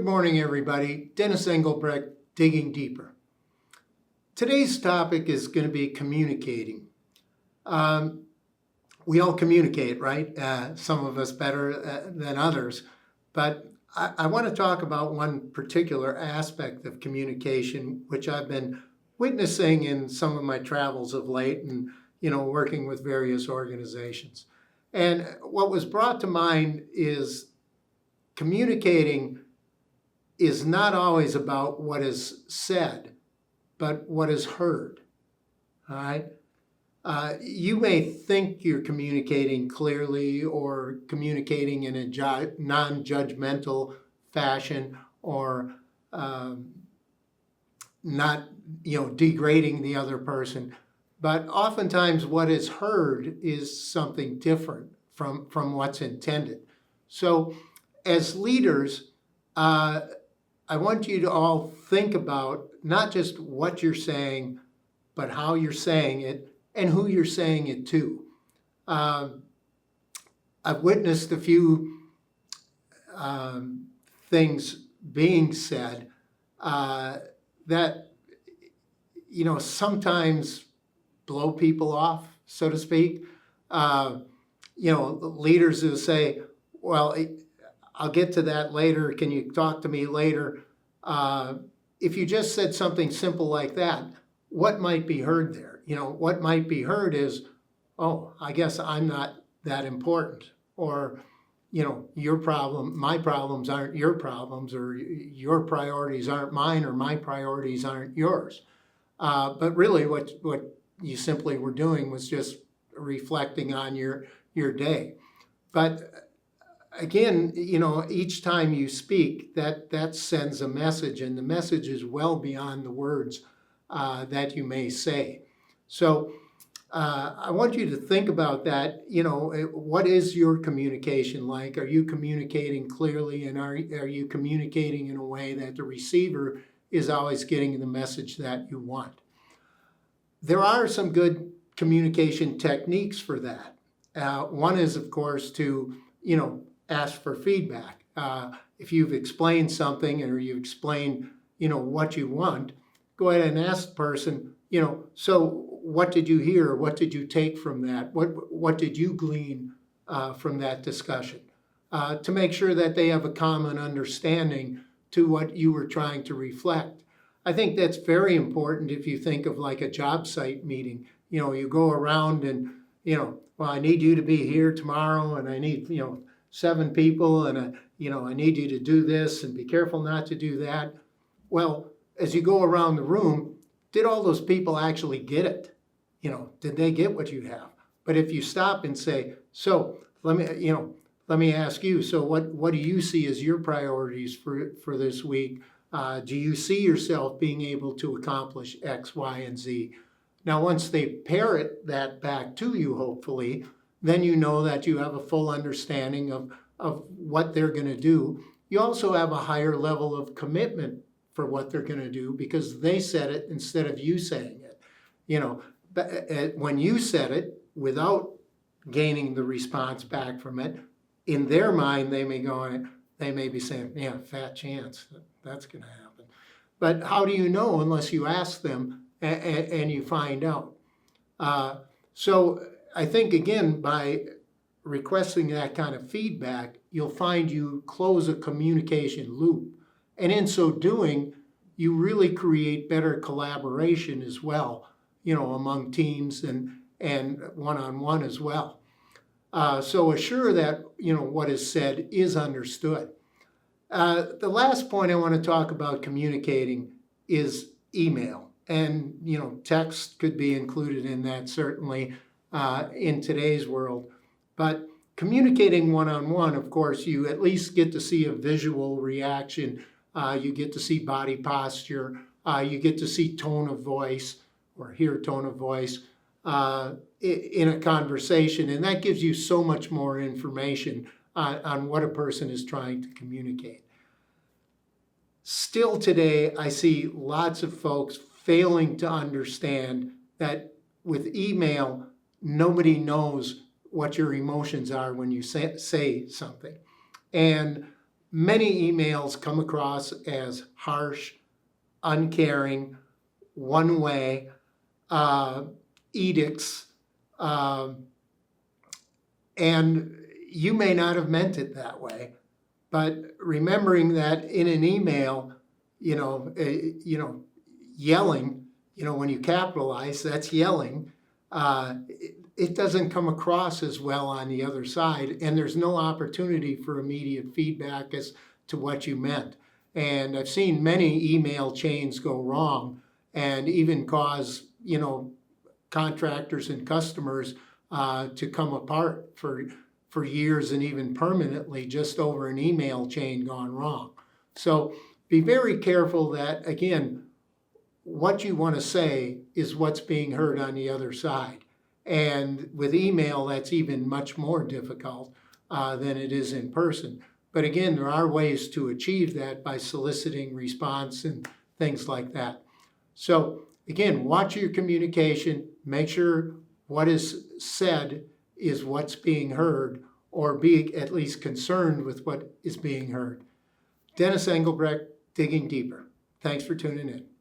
Good morning, everybody. Dennis Engelbrecht, Digging Deeper. Today's topic is going to be communicating. We all communicate, right? Some of us better than others. But I want to talk about one particular aspect of communication, which I've been witnessing in some of my travels of late and, working with various organizations. And what was brought to mind is communicating is not always about what is said, but what is heard. All right? You may think you're communicating clearly or communicating in a non-judgmental fashion or not, degrading the other person. But oftentimes what is heard is something different from what's intended. So as leaders, I want you to all think about not just what you're saying, but how you're saying it and who you're saying it to. I've witnessed a few things being said that, sometimes blow people off, so to speak. Leaders who say, well, I'll get to that later. Can you talk to me later? If you just said something simple like that, what might be heard there? What might be heard is, oh, I guess I'm not that important. Or, your problem, my problems aren't your problems, or your priorities aren't mine, or my priorities aren't yours. But really what you simply were doing was just reflecting on your day. But again, each time you speak, that sends a message, and the message is well beyond the words that you may say. So I want you to think about that. What is your communication like? Are you communicating clearly, and are you communicating in a way that the receiver is always getting the message that you want? There are some good communication techniques for that. One is, of course, to, ask for feedback. If you've explained something or you explain, what you want, go ahead and ask the person, so what did you hear? What did you take from that? What did you glean from that discussion? To make sure that they have a common understanding to what you were trying to reflect. I think that's very important if you think of like a job site meeting. You go around and, well, I need you to be here tomorrow, and I need, 7 people, and I need you to do this and be careful not to do that. Well, as you go around the room, did all those people actually get it? Did they get what you have? But if you stop and say, so let me ask you, so what do you see as your priorities for this week? Do you see yourself being able to accomplish X, Y, and Z? Now, once they parrot that back to you, hopefully, then you know that you have a full understanding of what they're going to do. You also have a higher level of commitment for what they're going to do because they said it instead of you saying it. When you said it without gaining the response back from it, in their mind, they may be saying, yeah, fat chance that's going to happen. But how do you know unless you ask them and you find out? So I think, again, by requesting that kind of feedback, you'll find you close a communication loop. And in so doing, you really create better collaboration as well, among teams and one-on-one as well. So assure that, what is said is understood. The last point I want to talk about communicating is email. And, text could be included in that, certainly, in today's world. But communicating one-on-one, of course, you at least get to see a visual reaction. You get to see body posture. You get to see tone of voice or hear tone of voice in a conversation. And that gives you so much more information on what a person is trying to communicate. Still today, I see lots of folks failing to understand that with email, nobody knows what your emotions are when you say something. And many emails come across as harsh, uncaring, one way, edicts, and you may not have meant it that way. But remembering that in an email, yelling, when you capitalize, that's yelling. It doesn't come across as well on the other side, and there's no opportunity for immediate feedback as to what you meant. And I've seen many email chains go wrong and even cause, contractors and customers to come apart for years and even permanently just over an email chain gone wrong. So be very careful that, again, what you want to say is what's being heard on the other side. And with email, that's even much more difficult than it is in person. But again, there are ways to achieve that by soliciting response and things like that. So again, watch your communication, make sure what is said is what's being heard, or be at least concerned with what is being heard. Dennis Engelbrecht, Digging Deeper. Thanks for tuning in.